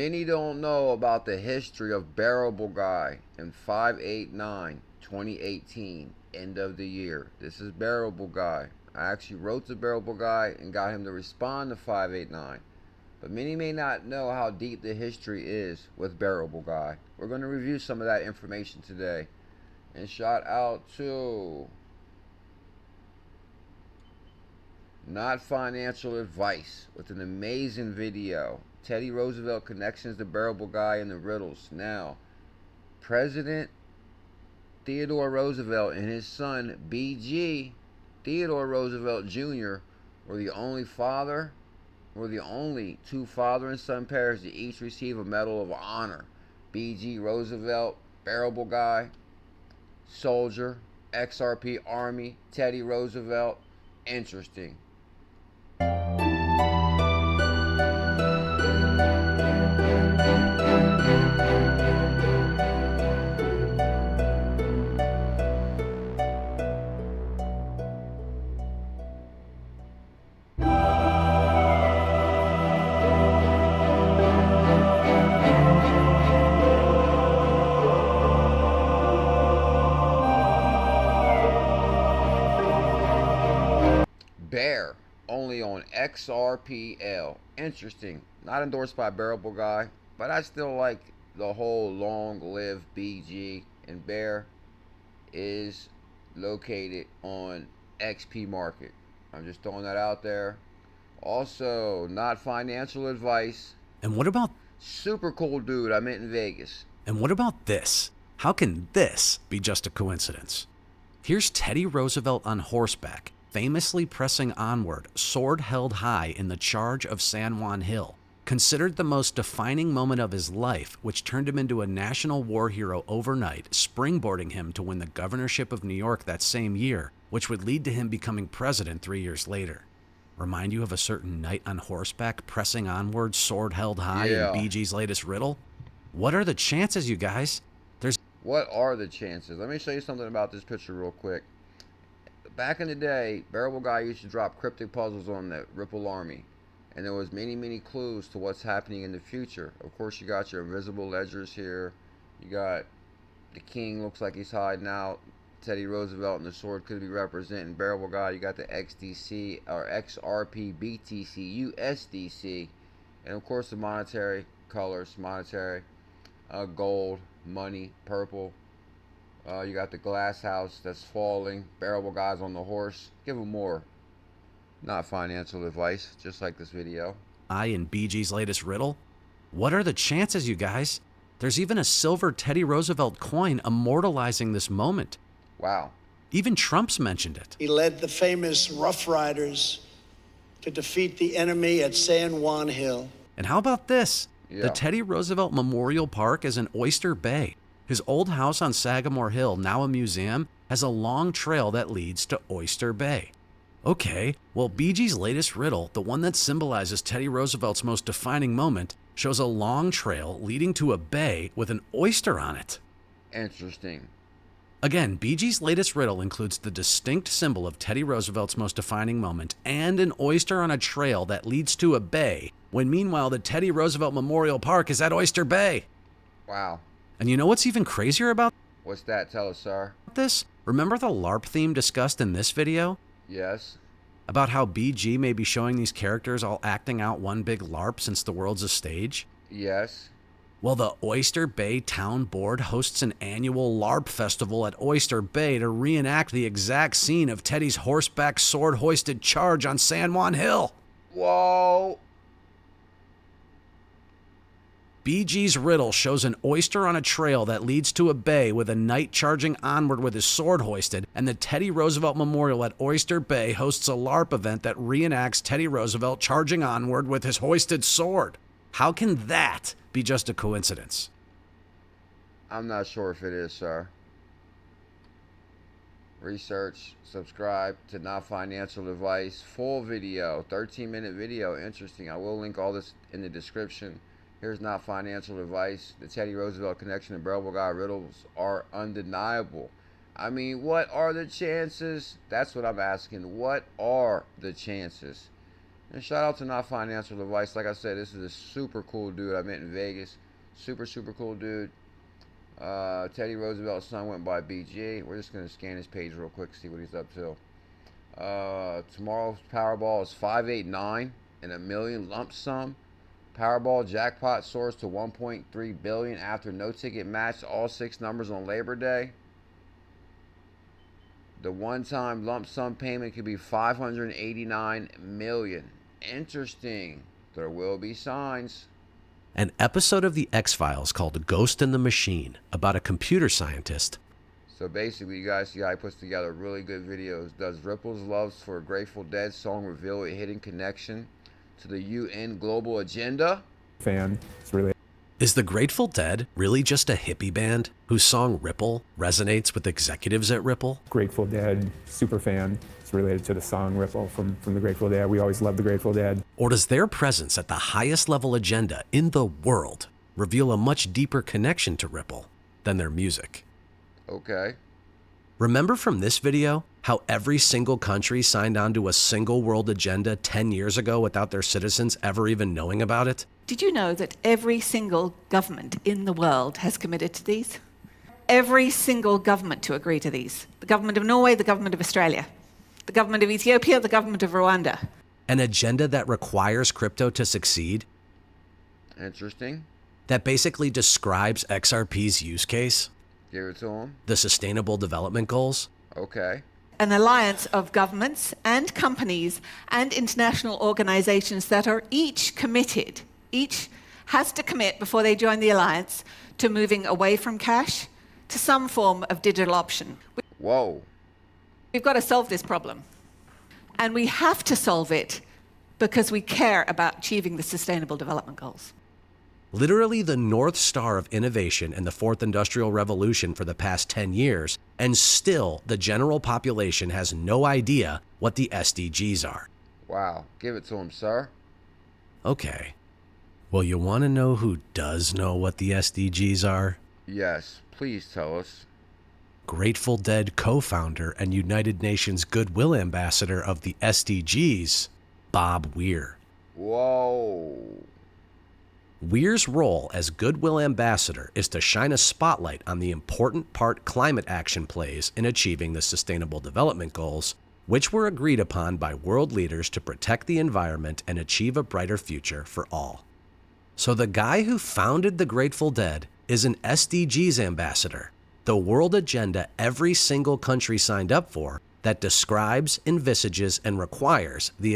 Many don't know about the history of Bearable Guy in 5/8/2018, end of the year. This is Bearable Guy. I actually wrote to Bearable Guy and got him to respond to 5/8/9. But many may not know how deep the history is with Bearable Guy. We're going to review some of that information today. And shout out to Not Financial Advice with an amazing video. Teddy Roosevelt connections to Bearable Guy and the riddles. Now, President Theodore Roosevelt and his son BG, Theodore Roosevelt Jr., were the only two father and son pairs to each receive a Medal of Honor. BG Roosevelt, Bearable Guy, soldier, XRP Army, Teddy Roosevelt. Interesting. Bear, only on XRPL. Interesting. Not endorsed by Bearable Guy, but I still like the whole long live BG. And Bear is located on XPMARKET. I'm just throwing that out there. Also, Not Financial Advice. And what about... Super cool dude I met in Vegas. And what about this? How can this be just a coincidence? Here's Teddy Roosevelt on horseback, famously pressing onward, sword held high in the charge of San Juan Hill, considered the most defining moment of his life, which turned him into a national war hero overnight, springboarding him to win the governorship of New York that same year, which would lead to him becoming president 3 years later. Remind you of a certain knight on horseback pressing onward, sword held high in BG's latest riddle? What are the chances, you guys? What are the chances? Let me show you something about this picture real quick. Back in the day, Bearable Guy used to drop cryptic puzzles on the Ripple Army, and there was many clues to what's happening in the future. Of course, you got your invisible ledgers here. You got the king, looks like he's hiding out. Teddy Roosevelt and the sword could be representing Bearable Guy. You got the XDC or XRP, BTC, USDC, and of course the monetary colors, gold, money, purple. You got the glass house that's falling. Bearable Guy's on the horse. Give him more. Not financial advice, just like this video. In BG's latest riddle? What are the chances, you guys? There's even a silver Teddy Roosevelt coin immortalizing this moment. Wow. Even Trump's mentioned it. He led the famous Rough Riders to defeat the enemy at San Juan Hill. And how about this? The Teddy Roosevelt Memorial Park is in Oyster Bay. His old house on Sagamore Hill, now a museum, has a long trail that leads to Oyster Bay. Okay, well, BG's latest riddle, the one that symbolizes Teddy Roosevelt's most defining moment, shows a long trail leading to a bay with an oyster on it. Interesting. Again, BG's latest riddle includes the distinct symbol of Teddy Roosevelt's most defining moment and an oyster on a trail that leads to a bay, when meanwhile the Teddy Roosevelt Memorial Park is at Oyster Bay. Wow. And you know what's even crazier about What's that? Tell us, sir. this? Remember the LARP theme discussed in this video? Yes. About how BG may be showing these characters all acting out one big LARP since the world's a stage? Yes. Well, the Oyster Bay Town Board hosts an annual LARP festival at Oyster Bay to reenact the exact scene of Teddy's horseback sword-hoisted charge on San Juan Hill. Whoa. BG's riddle shows an oyster on a trail that leads to a bay with a knight charging onward with his sword hoisted, and the Teddy Roosevelt Memorial at Oyster Bay hosts a LARP event that reenacts Teddy Roosevelt charging onward with his hoisted sword. How can that be just a coincidence? I'm not sure if it is, sir. Research, subscribe to Not Financial Advice. Full video, 13-minute video. Interesting. I will link all this in the description. Here's Not Financial Advice. The Teddy Roosevelt connection and Bearable Guy riddles are undeniable. I mean, what are the chances? That's what I'm asking. What are the chances? And shout out to Not Financial Advice. Like I said, this is a super cool dude I met in Vegas. Super cool dude. Teddy Roosevelt's son went by BG. We're just going to scan his page real quick, see what he's up to. Tomorrow's Powerball is 589 and $1 million lump sum. Powerball jackpot soars to 1.3 billion after no ticket matched all 6 numbers on Labor Day. The one-time lump sum payment could be 589 million. Interesting. There will be signs. An episode of The X-Files called Ghost in the Machine about a computer scientist. So basically, you guys see how he puts together really good videos. Does Ripple's love for a Grateful Dead song reveal a hidden connection to the UN global agenda? Fan. It's really. Is the Grateful Dead really just a hippie band whose song Ripple resonates with executives at Ripple? Grateful Dead super fan. It's related to the song Ripple from the Grateful Dead. We always loved the Grateful Dead. Or does their presence at the highest level agenda in the world reveal a much deeper connection to Ripple than their music? Okay. Remember from this video how every single country signed on to a single world agenda 10 years ago without their citizens ever even knowing about it? Did you know that every single government in the world has committed to these? Every single government to agree to these. The government of Norway, the government of Australia, the government of Ethiopia, the government of Rwanda. An agenda that requires crypto to succeed? Interesting. That basically describes XRP's use case? Give it to him. The Sustainable Development Goals? Okay. An alliance of governments and companies and international organizations that are each committed, each has to commit before they join the alliance to moving away from cash to some form of digital option. Whoa. We've got to solve this problem. And we have to solve it because we care about achieving the Sustainable Development Goals. Literally the North Star of innovation in the Fourth Industrial Revolution for the past 10 years, and still the general population has no idea what the SDGs are. Wow. Give it to him, sir. Okay. Well, you want to know who does know what the SDGs are? Yes. Please tell us. Grateful Dead co-founder and United Nations Goodwill Ambassador of the SDGs, Bob Weir. Whoa. Weir's role as Goodwill Ambassador is to shine a spotlight on the important part climate action plays in achieving the Sustainable Development Goals, which were agreed upon by world leaders to protect the environment and achieve a brighter future for all. So the guy who founded the Grateful Dead is an SDGs ambassador, the world agenda every single country signed up for that describes, envisages, and requires the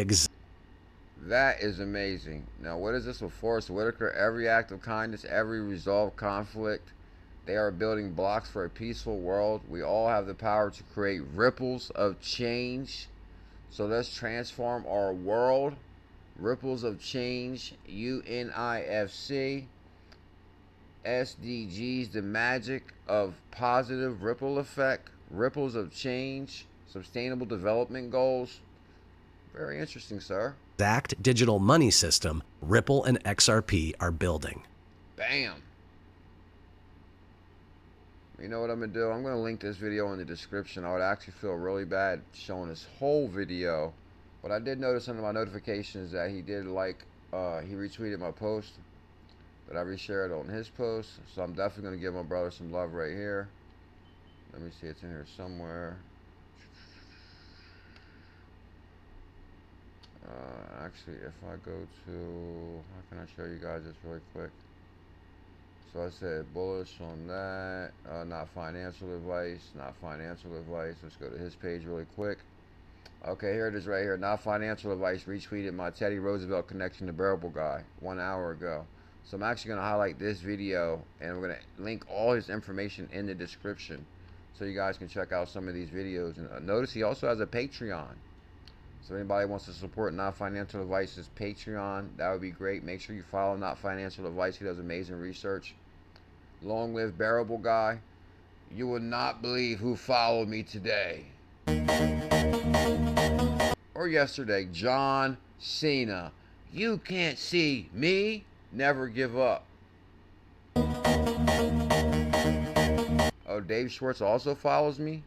That is amazing. Now, what is this with Forrest Whitaker? Every act of kindness, every resolved conflict. They are building blocks for a peaceful world. We all have the power to create ripples of change. So let's transform our world. Ripples of change, UNIFC. SDGs, the magic of positive ripple effect. Ripples of change, Sustainable Development Goals. Very interesting, sir. exact digital money system Ripple and XRP are building. Bam. You know what I'm going to do? I'm going to link this video in the description. I would actually feel really bad showing this whole video. But I did notice under my notifications that he did he retweeted my post. But I reshared on his post. So I'm definitely going to give my brother some love right here. Let me see. It's in here somewhere. Actually, if I go to... How can I show you guys this really quick? So I said Bullish on that. Not financial advice. Not financial advice. Let's go to his page really quick. Okay, here it is right here. Not financial advice retweeted my Teddy Roosevelt connection to Bearable Guy 1 hour ago. So I'm actually going to highlight this video and we're going to link all his information in the description so you guys can check out some of these videos. And notice he also has a Patreon. So if anybody wants to support Not Financial Advice's Patreon, that would be great. Make sure you follow Not Financial Advice. He does amazing research. Long live Bearable Guy. You will not believe who followed me today. Or yesterday, John Cena. You can't see me. Never give up. Oh, Dave Schwartz also follows me.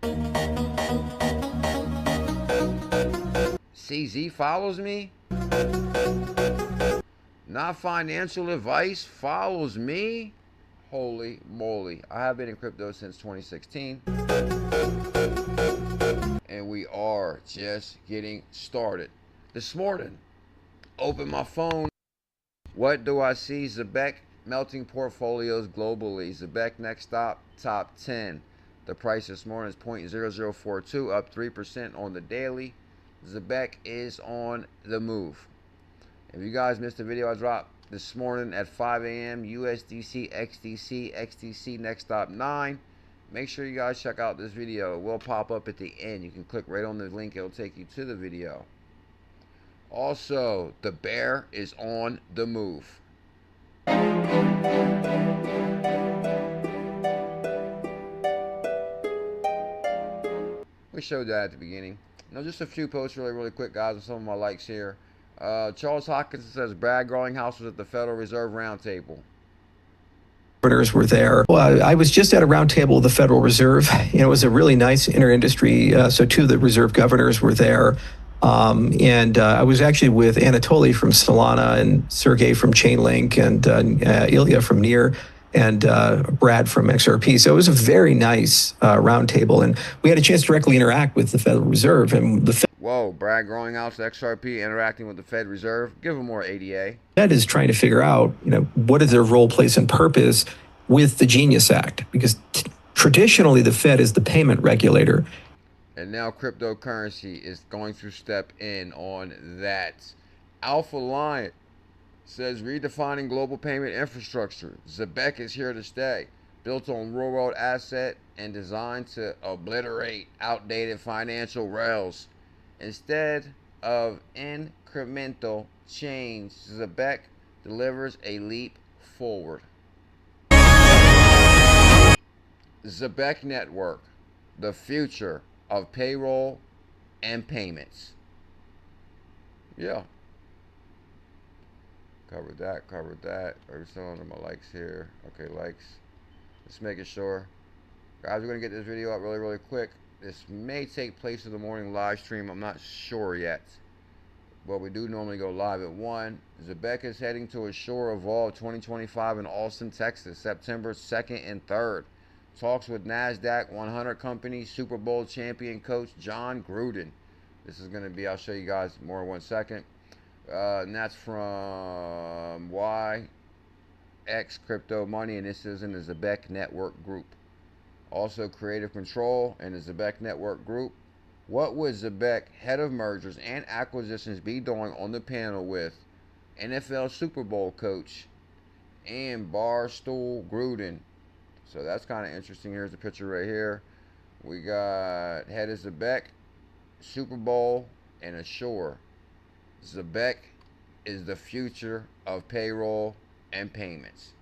CZ follows me. Not Financial Advice follows me. Holy moly. I have been in crypto since 2016. And we are just getting started. This morning, open my phone. What do I see? Zebek melting portfolios globally. Zebek next stop, top 10. The price this morning is 0.0042, up 3% on the daily. Zebek is on the move. If you guys missed the video I dropped this morning at 5 a.m., USDC, XDC next stop 9. Make sure you guys check out this video. It will pop up at the end. You can click right on the link. It'll take you to the video. Also, the bear is on the move. We showed that at the beginning. Now, just a few posts really quick, guys, and some of my likes here. Charles Hoskinson says Brad Garlinghouse was at the Federal Reserve roundtable. Governors were there. Well, I was just at a roundtable with the Federal Reserve, and it was a really nice inter-industry. So two of the reserve governors were there. I was actually with Anatoly from Solana and Sergey from Chainlink and Ilya from Near and Brad from XRP. So it was a very nice roundtable, and we had a chance to directly interact with the Federal Reserve and the Whoa, Brad Garlinghouse, XRP, interacting with the Fed Reserve. Give them more ADA. Fed is trying to figure out, what is their role, place, and purpose with the Genius Act, because traditionally the Fed is the payment regulator. And now cryptocurrency is going to step in on that. AlphaLion says redefining global payment infrastructure. Zebek is here to stay. Built on real-world asset and designed to obliterate outdated financial rails. Instead of incremental change, Zebek delivers a leap forward. Zebek Network, the future of payroll and payments. Yeah. Covered that. There's some of my likes here. Okay, likes. Just making sure. Guys, we're going to get this video up really quick. This may take place in the morning live stream. I'm not sure yet. But we do normally go live at 1. Zebek is heading to Ashore Evolve 2025 in Austin, Texas, September 2nd and 3rd. Talks with NASDAQ 100 company Super Bowl champion coach John Gruden. This is going to be, I'll show you guys more in 1 second. And that's from YX Crypto Money, and this is in the Zebek Network Group. Also, KretiveKontrol and the Zebek Network Group. What would Zebek, head of mergers and acquisitions, be doing on the panel with NFL Super Bowl coach and Barstool Gruden? So that's kind of interesting. Here's the picture right here. We got head of Zebek, Super Bowl, and Ashore. Zebek is the future of payroll and payments.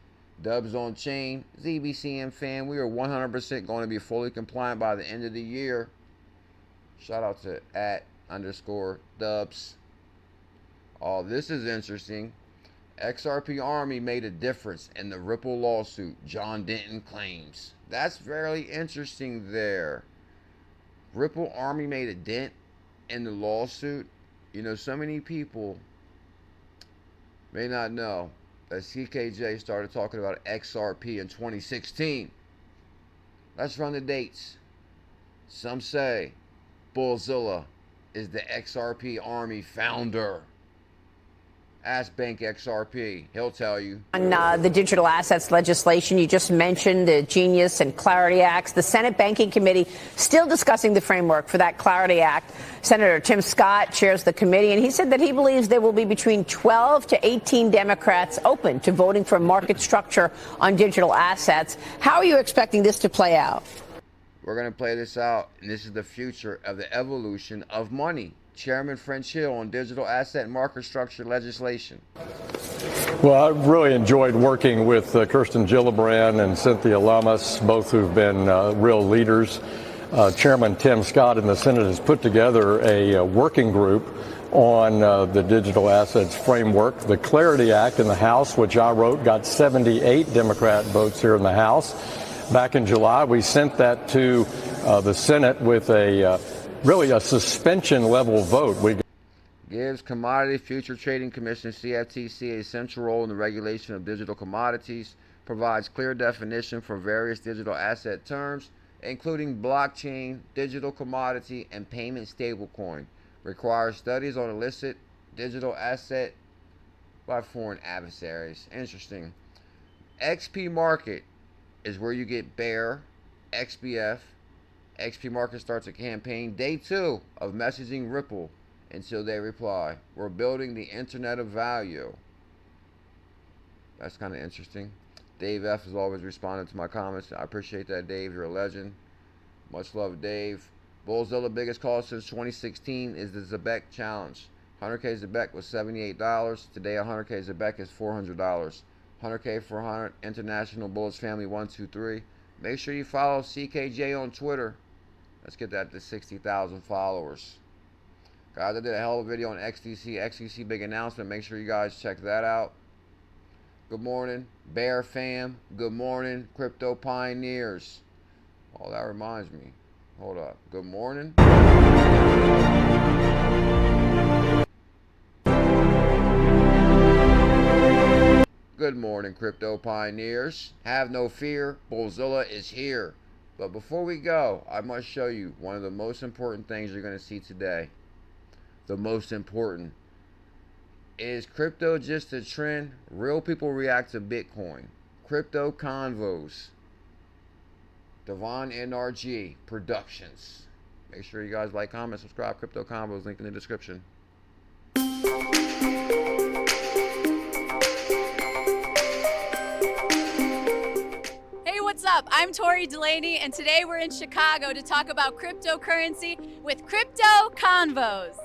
Dubs on chain, ZBCM fan, we are 100% going to be fully compliant by the end of the year. Shout out to @_Dubs. Oh, this is interesting. XRP Army made a difference in the Ripple lawsuit, John Denton claims. That's very interesting there. Ripple Army made a dent in the lawsuit. So many people may not know that CKJ started talking about XRP in 2016. Let's run the dates. Some say Bullzilla is the XRP Army founder. Ask Bank XRP. He'll tell you. On the digital assets legislation, you just mentioned the Genius and Clarity Acts. The Senate Banking Committee still discussing the framework for that Clarity Act. Senator Tim Scott chairs the committee, and he said that he believes there will be between 12 to 18 Democrats open to voting for a market structure on digital assets. How are you expecting this to play out? We're going to play this out, and this is the future of the evolution of money. Chairman French Hill on digital asset market structure legislation. Well, I really enjoyed working with Kirsten Gillibrand and Cynthia Lummis, both who've been real leaders. Chairman Tim Scott in the Senate has put together a working group on the digital assets framework. The Clarity Act in the House, which I wrote, got 78 Democrat votes here in the House. Back in July, we sent that to the Senate with really a suspension level vote. Gives Commodity Future Trading Commission CFTC a central role in the regulation of digital commodities. Provides clear definition for various digital asset terms, including blockchain, digital commodity, and payment stablecoin. Requires studies on illicit digital asset by foreign adversaries. Interesting. XPMARKET is where you get Bear, XBF. XPMARKET starts a campaign day 2 of messaging Ripple until they reply. We're building the internet of value. That's kind of interesting. Dave F has always responded to my comments. I appreciate that, Dave. You're a legend. Much love, Dave. Bullzilla biggest call since 2016 is the Zebek Challenge. 100K Zebek was $78. Today, 100K Zebek is $400. 100K for 100 International Bullish Family 123. Make sure you follow CKJ on Twitter. Let's get that to 60,000 followers. Guys, I did a hell of a video on XTC big announcement. Make sure you guys check that out. Good morning, Bear fam. Good morning, crypto pioneers. Oh, that reminds me. Hold up. Good morning. Good morning, crypto pioneers. Have no fear, Bullzilla is here. But before we go, I must show you one of the most important things you're going to see today. The most important. Is crypto just a trend? Real people react to Bitcoin. Crypto Convos. Devon NRG Productions. Make sure you guys like, comment, subscribe. Crypto Convos, link in the description. Hey, what's up? I'm Tori Delaney, and today we're in Chicago to talk about cryptocurrency with Crypto Convos.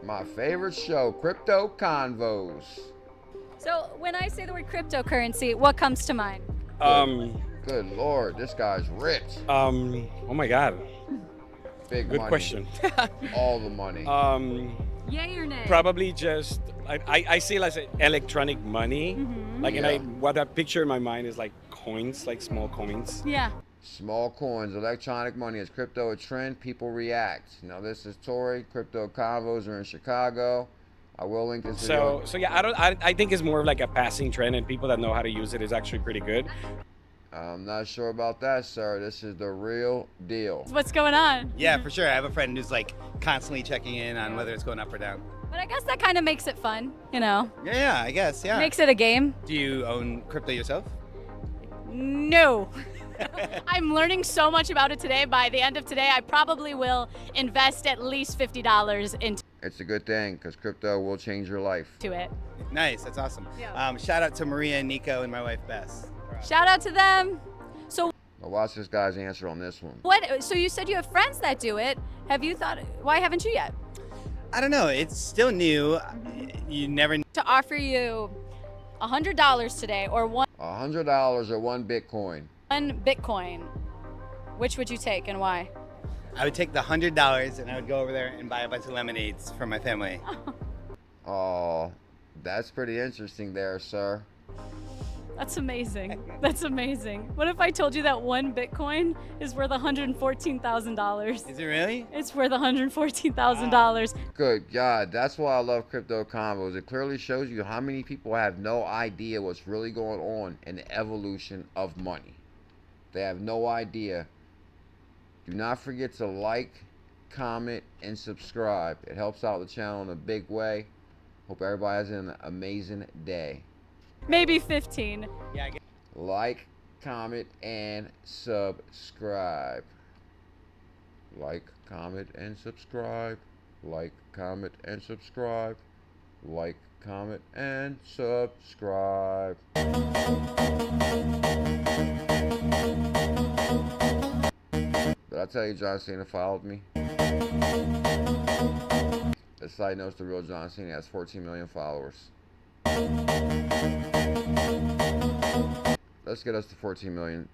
My favorite show, Crypto Convos. So when I say the word cryptocurrency, what comes to mind? Good Lord, this guy's rich. Oh my God. Big Good money. question. All the money. Yay or nay? Probably just, I see it as electronic money. Mm-hmm. Like, Yeah. and what I picture in my mind is like coins, like small coins. Yeah. Small coins, electronic money. Is crypto a trend? People react. Now this is Tori. Crypto Convos are in Chicago. I will link this video. So yeah, I think it's more of like a passing trend, and people that know how to use it is actually pretty good. I'm not sure about that, sir. This is the real deal. What's going on? Yeah, for sure. I have a friend who's like constantly checking in on whether it's going up or down. But I guess that kind of makes it fun, you know? Yeah, I guess, yeah. Makes it a game. Do you own crypto yourself? No. I'm learning so much about it today. By the end of today, I probably will invest at least $50 into It's a good thing because crypto will change your life. it. Nice, that's awesome. Yeah. Shout out to Maria and Nico and my wife Bess. Shout out to them. So Now watch this guy's answer on this one. what? So you said you have friends that do it. Have you thought? Why haven't you yet? I don't know, it's still new. You never To offer you $100 today or $100 or one Bitcoin. one Bitcoin, which would you take and why? I would take the $100 and I would go over there and buy a bunch of lemonades for my family. Oh, that's pretty interesting there, sir. That's amazing. That's amazing. What if I told you that one Bitcoin is worth $114,000? Is it really? It's worth $114,000. Good God, that's why I love Crypto Convos. It clearly shows you how many people have no idea what's really going on in the evolution of money. They have no idea. Do not forget to like, comment, and subscribe. It helps out the channel in a big way. Hope everybody has an amazing day. Maybe 15. Yeah, I guess. Like, comment, and subscribe. Like, comment, and subscribe. Like, comment, and subscribe. Like, comment, and subscribe. Did I tell you John Cena followed me? This side knows the real John Cena has 14 million followers. Let's get us to 14 million